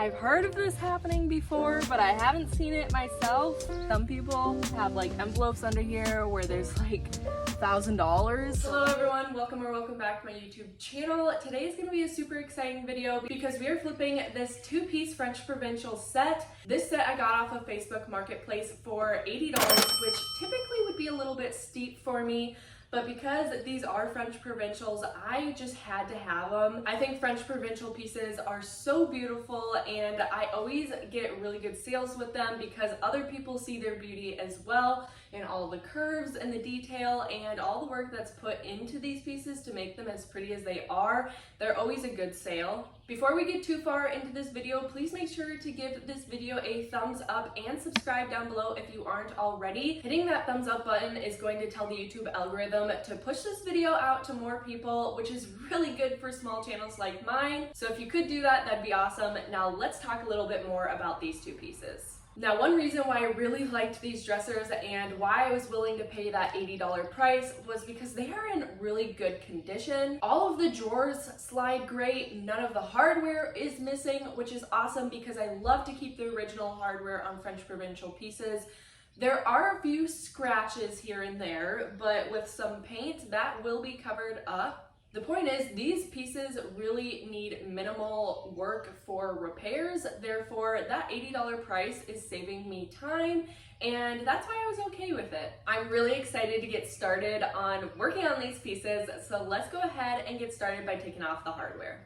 I've heard of this happening before, but I haven't seen it myself. Some people have like envelopes under here where there's like $1,000. Hello everyone, welcome back to my YouTube channel. Today is going to be a super exciting video because we are flipping this two-piece French Provincial set. This set I got off of Facebook Marketplace for $80, which typically would be a little bit steep for me. But because these are French Provincials, I just had to have them. I think French Provincial pieces are so beautiful, and I always get really good sales with them because other people see their beauty as well in all the curves and the detail and all the work that's put into these pieces to make them as pretty as they are. They're always a good sale. Before we get too far into this video, please make sure to give this video a thumbs up and subscribe down below if you aren't already. Hitting that thumbs up button is going to tell the YouTube algorithm to push this video out to more people, which is really good for small channels like mine. So if you could do that, that'd be awesome. Now let's talk a little bit more about these two pieces. Now, one reason why I really liked these dressers and why I was willing to pay that $80 price was because they are in really good condition. All of the drawers slide great, none of the hardware is missing, which is awesome because I love to keep the original hardware on French Provincial pieces. There are a few scratches here and there, but with some paint, that will be covered up. The point is, these pieces really need minimal work for repairs, therefore that $80 price is saving me time, and that's why I was okay with it. I'm really excited to get started on working on these pieces, so let's go ahead and get started by taking off the hardware.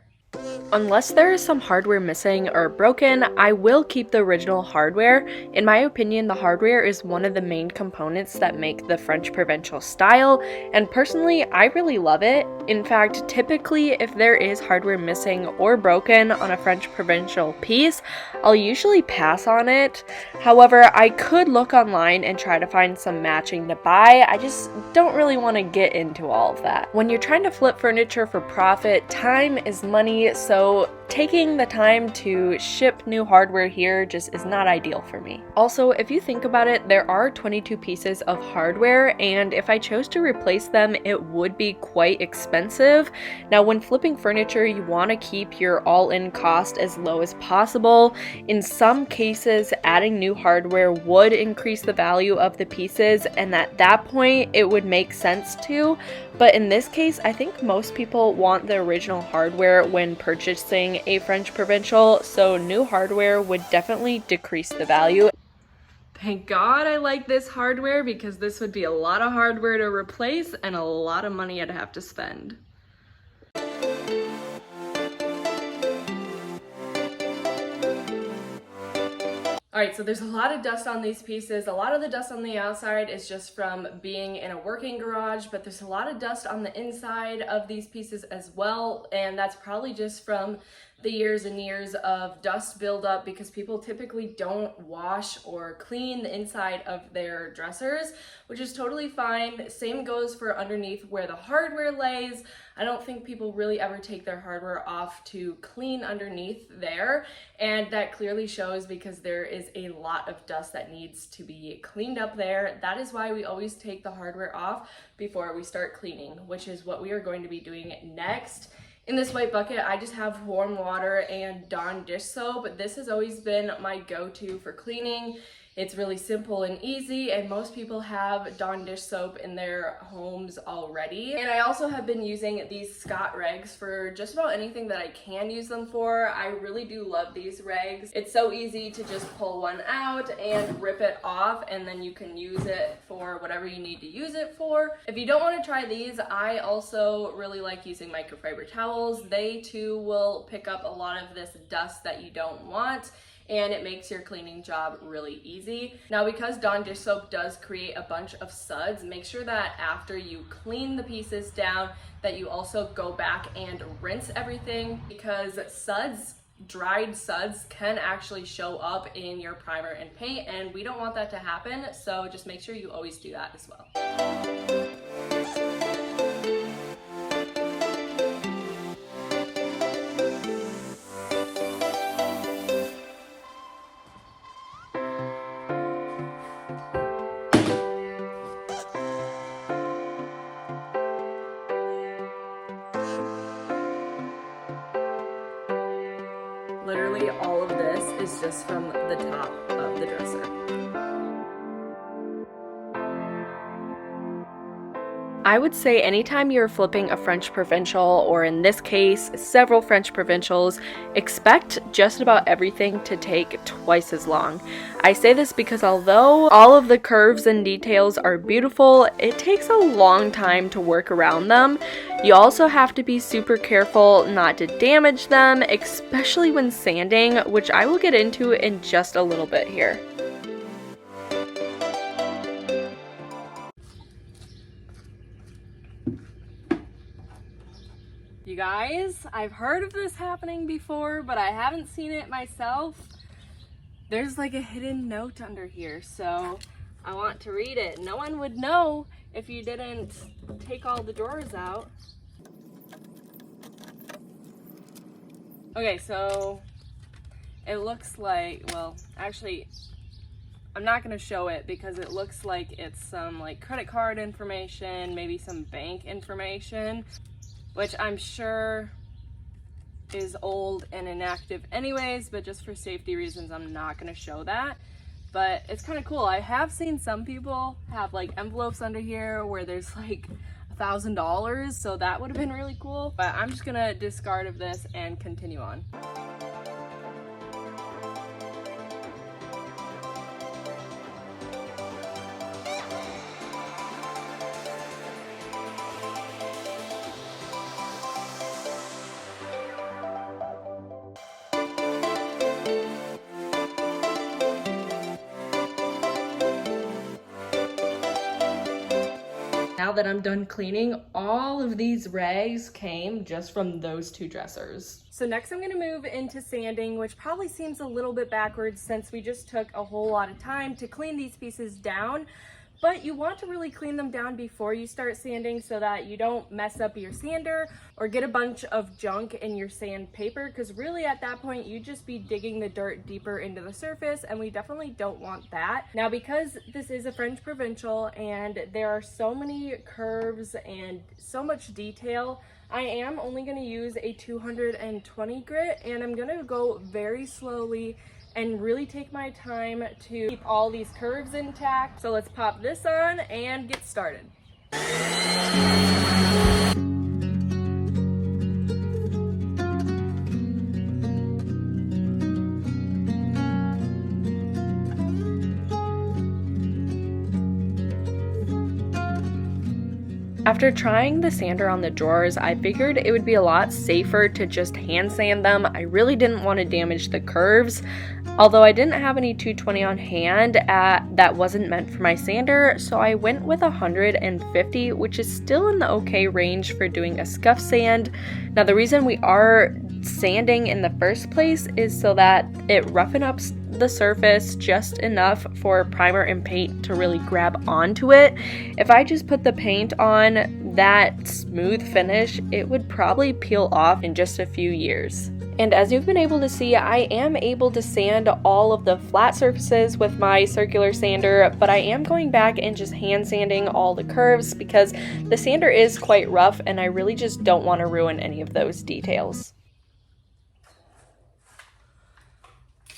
Unless there is some hardware missing or broken, I will keep the original hardware. In my opinion, the hardware is one of the main components that make the French Provincial style, and personally, I really love it. In fact, typically, if there is hardware missing or broken on a French Provincial piece, I'll usually pass on it. However, I could look online and try to find some matching to buy. I just don't really want to get into all of that. When you're trying to flip furniture for profit, time is money. So taking the time to ship new hardware here just is not ideal for me. Also, if you think about it, there are 22 pieces of hardware, and if I chose to replace them, it would be quite expensive. Now, when flipping furniture, you want to keep your all-in cost as low as possible. In some cases, adding new hardware would increase the value of the pieces, and at that point, it would make sense to. But in this case, I think most people want the original hardware when purchasing a French Provincial, so new hardware would definitely decrease the value. Thank God I like this hardware because this would be a lot of hardware to replace and a lot of money I'd have to spend. Alright, so there's a lot of dust on these pieces. A lot of the dust on the outside is just from being in a working garage, but there's a lot of dust on the inside of these pieces as well, and that's probably just from the years and years of dust buildup because people typically don't wash or clean the inside of their dressers, which is totally fine. Same goes for underneath where the hardware lays. I don't think people really ever take their hardware off to clean underneath there, and that clearly shows because there is a lot of dust that needs to be cleaned up there. That is why we always take the hardware off before we start cleaning, which is what we are going to be doing next. In this white bucket, I just have warm water and Dawn dish soap. This has always been my go-to for cleaning. It's really simple and easy, and most people have Dawn dish soap in their homes already. And I also have been using these Scott rags for just about anything that I can use them for. I really do love these rags. It's so easy to just pull one out and rip it off, and then you can use it for whatever you need to use it for. If you don't want to try these, I also really like using microfiber towels. They too will pick up a lot of this dust that you don't want, and it makes your cleaning job really easy. Now, because Dawn dish soap does create a bunch of suds, make sure that after you clean the pieces down that you also go back and rinse everything, because dried suds can actually show up in your primer and paint, and we don't want that to happen, so just make sure you always do that as well. literally all of this is just from the top of the dresser. I would say anytime you're flipping a French Provincial, or in this case, several French Provincials, expect just about everything to take twice as long. I say this because although all of the curves and details are beautiful, it takes a long time to work around them. You also have to be super careful not to damage them, especially when sanding, which I will get into in just a little bit here. You guys, I've heard of this happening before, but I haven't seen it myself. There's like a hidden note under here, so I want to read it. No one would know if you didn't take all the drawers out. Okay, so it looks like, well, actually, I'm not going to show it because it looks like it's some like credit card information, maybe some bank information, which I'm sure is old and inactive anyways, but just for safety reasons, I'm not gonna show that. But it's kind of cool. I have seen some people have like envelopes under here where there's like $1,000, so that would have been really cool. But I'm just gonna discard of this and continue on. Now that I'm done cleaning, all of these rags came just from those two dressers. So next I'm gonna move into sanding, which probably seems a little bit backwards since we just took a whole lot of time to clean these pieces down. But you want to really clean them down before you start sanding so that you don't mess up your sander or get a bunch of junk in your sandpaper, because really at that point you'd just be digging the dirt deeper into the surface, and we definitely don't want that. Now, because this is a French Provincial and there are so many curves and so much detail, I am only going to use a 220 grit, and I'm going to go very slowly and really take my time to keep all these curves intact. So let's pop this on and get started. After trying the sander on the drawers, I figured it would be a lot safer to just hand sand them. I really didn't want to damage the curves. Although I didn't have any 220 on hand that wasn't meant for my sander, so I went with 150, which is still in the okay range for doing a scuff sand. Now, the reason we are sanding in the first place is so that it roughens up the surface just enough for primer and paint to really grab onto it. If I just put the paint on that smooth finish, it would probably peel off in just a few years. And as you've been able to see, I am able to sand all of the flat surfaces with my circular sander, but I am going back and just hand sanding all the curves because the sander is quite rough and I really just don't want to ruin any of those details.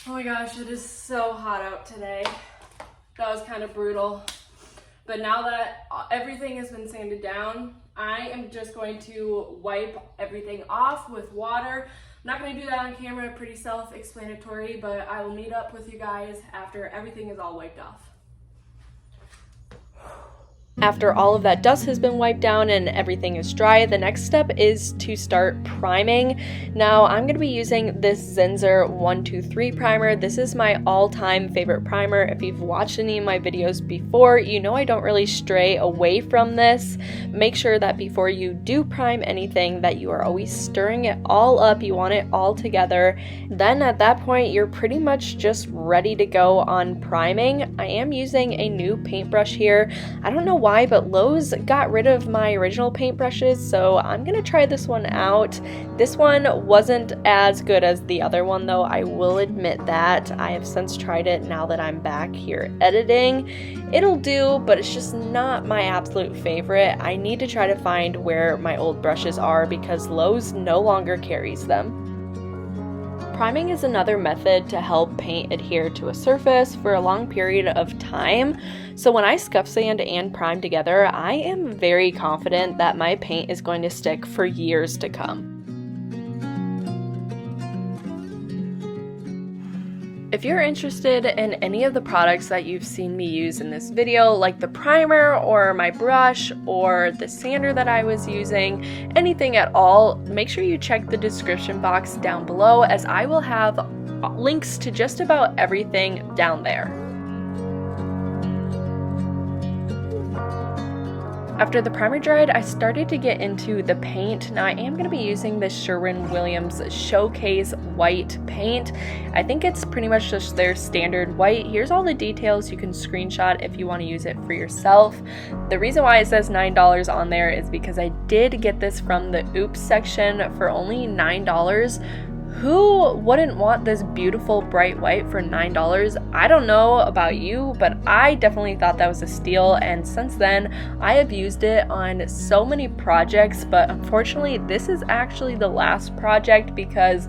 Oh my gosh, it is so hot out today. That was kind of brutal. But now that everything has been sanded down, I am just going to wipe everything off with water. I'm not going to do that on camera, pretty self-explanatory, but I will meet up with you guys after everything is all wiped off. After all of that dust has been wiped down and everything is dry, the next step is to start priming. Now, I'm going to be using this Zinsser 123 primer. This is my all-time favorite primer. If you've watched any of my videos before, you know I don't really stray away from this. Make sure that before you do prime anything that you are always stirring it all up. You want it all together. Then at that point, you're pretty much just ready to go on priming. I am using a new paintbrush here. I don't know why, but Lowe's got rid of my original paintbrushes, so I'm gonna try this one out. This one wasn't as good as the other one, though, I will admit that. I have since tried it now that I'm back here editing. It'll do, but it's just not my absolute favorite. I need to try to find where my old brushes are because Lowe's no longer carries them. priming is another method to help paint adhere to a surface for a long period of time. So when I scuff sand and prime together, I am very confident that my paint is going to stick for years to come. If you're interested in any of the products that you've seen me use in this video, like the primer or my brush or the sander that I was using, anything at all, make sure you check the description box down below, as I will have links to just about everything down there. After the primer dried, I started to get into the paint. Now I am going to be using the Sherwin-Williams Showcase white paint. I think it's pretty much just their standard white. Here's all the details you can screenshot if you want to use it for yourself. The reason why it says $9 on there is because I did get this from the Oops section for only $9. Who wouldn't want this beautiful bright white for $9? I don't know about you, but I definitely thought that was a steal, and since then I have used it on so many projects, but unfortunately this is actually the last project because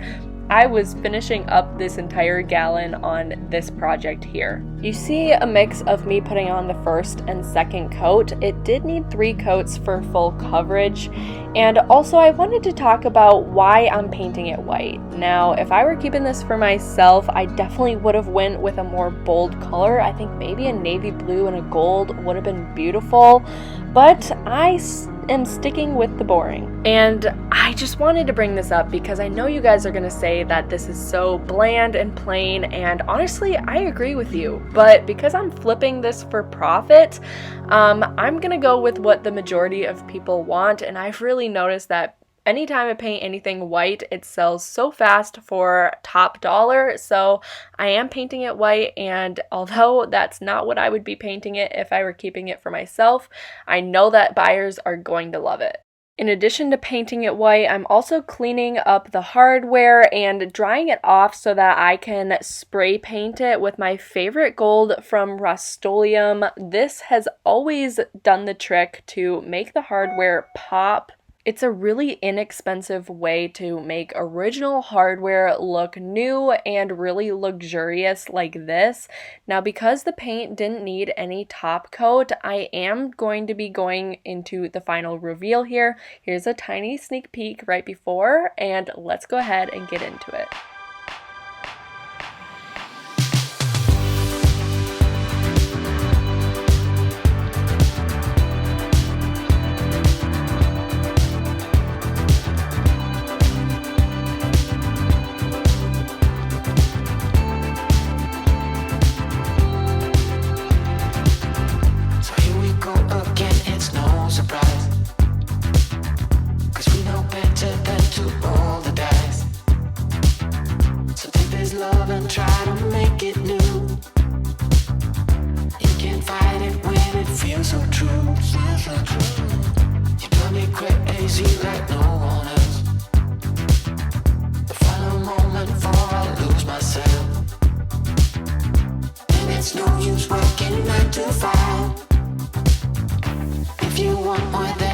I was finishing up this entire gallon on this project here. You see a mix of me putting on the first and second coat. It did need 3 coats for full coverage. And also I wanted to talk about why I'm painting it white. Now, if I were keeping this for myself, I definitely would have went with a more bold color. I think maybe a navy blue and a gold would have been beautiful, but I am sticking with the boring. And I just wanted to bring this up because I know you guys are gonna say that this is so bland and plain, and honestly, I agree with you. But because I'm flipping this for profit, I'm gonna go with what the majority of people want, and I've really noticed that anytime I paint anything white, it sells so fast for top dollar. So I am painting it white, and although that's not what I would be painting it if I were keeping it for myself, I know that buyers are going to love it. In addition to painting it white, I'm also cleaning up the hardware and drying it off so that I can spray paint it with my favorite gold from Rust-Oleum. This has always done the trick to make the hardware pop. It's a really inexpensive way to make original hardware look new and really luxurious like this. Now, because the paint didn't need any top coat, I am going to be going into the final reveal here. Here's a tiny sneak peek right before, and let's go ahead and get into it. Try to make it new. You can't fight it when it feels so true. You drive me crazy like no one else. The final moment before I lose myself. And it's no use working 9 to 5 if you want more than